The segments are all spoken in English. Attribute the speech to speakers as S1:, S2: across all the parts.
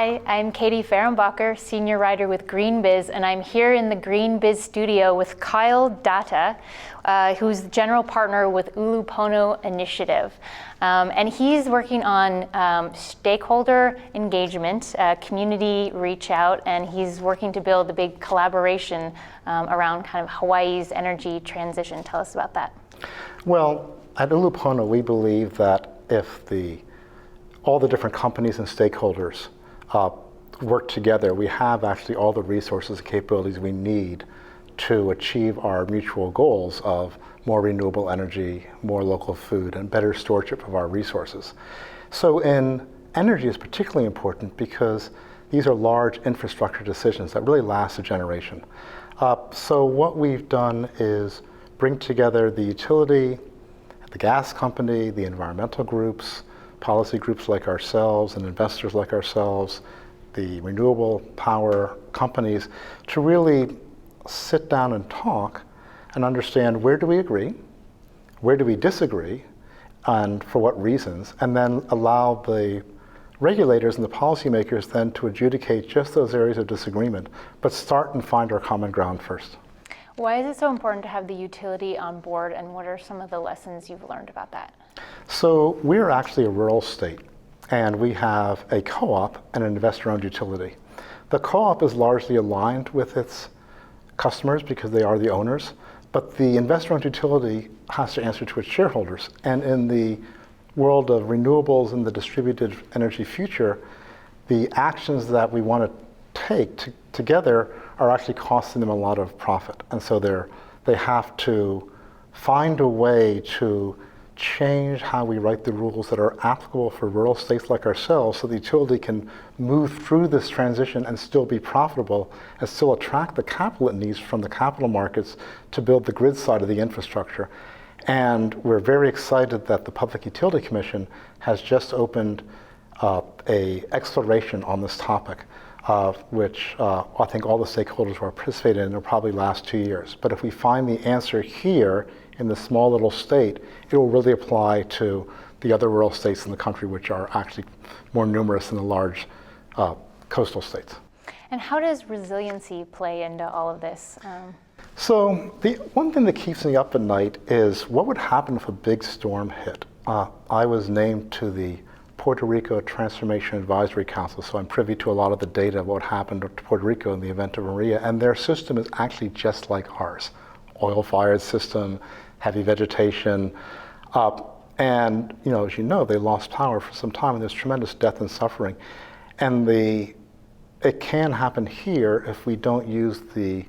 S1: Hi, I'm Katie Fehrenbacher, Senior Writer with GreenBiz, and I'm here in the GreenBiz studio with Kyle Datta, who's the General Partner with Ulupono Initiative. And he's working on stakeholder engagement, community reach out, and he's working to build a big collaboration around kind of Hawaii's energy transition. Tell us about that.
S2: Well, at Ulupono, we believe that if all the different companies and stakeholders work together, we have actually all the resources and capabilities we need to achieve our mutual goals of more renewable energy, more local food, and better stewardship of our resources. So energy is particularly important because these are large infrastructure decisions that really last a generation. So what we've done is bring together the utility, the gas company, the environmental groups, policy groups like ourselves and investors like ourselves, the renewable power companies, to really sit down and talk and understand where do we agree, where do we disagree, and for what reasons, and then allow the regulators and the policymakers then to adjudicate just those areas of disagreement, but start and find our common ground first.
S1: Why is it so important to have the utility on board, and what are some of the lessons you've learned about that?
S2: So we're actually a rural state, and we have a co-op and an investor-owned utility. The co-op is largely aligned with its customers because they are the owners, but the investor-owned utility has to answer to its shareholders. And in the world of renewables and the distributed energy future, the actions that we want to take together are actually costing them a lot of profit. And so they have to find a way to change how we write the rules that are applicable for rural states like ourselves so the utility can move through this transition and still be profitable and still attract the capital it needs from the capital markets to build the grid side of the infrastructure. And we're very excited that the Public Utility Commission has just opened a exploration on this topic, which I think all the stakeholders who are participating in will probably last 2 years. But if we find the answer here in the small little state, it will really apply to the other rural states in the country, which are actually more numerous than the large coastal states.
S1: And how does resiliency play into all of this?
S2: So the one thing that keeps me up at night is what would happen if a big storm hit. I was named to the Puerto Rico Transformation Advisory Council, so I'm privy to a lot of the data of what happened to Puerto Rico in the event of Maria, and their system is actually just like ours. Oil-fired system, heavy vegetation, and as you know, they lost power for some time, and there's tremendous death and suffering. And it can happen here if we don't use the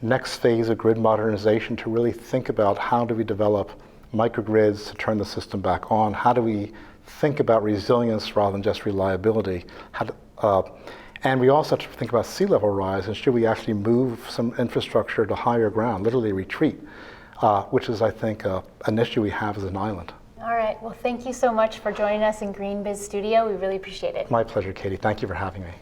S2: next phase of grid modernization to really think about how do we develop microgrids to turn the system back on, how do we think about resilience rather than just reliability. And we also have to think about sea level rise, and should we actually move some infrastructure to higher ground, literally retreat, which is, I think, an issue we have as an island.
S1: All right, well, thank you so much for joining us in GreenBiz Studio. We really appreciate it.
S2: My pleasure, Katie. Thank you for having me.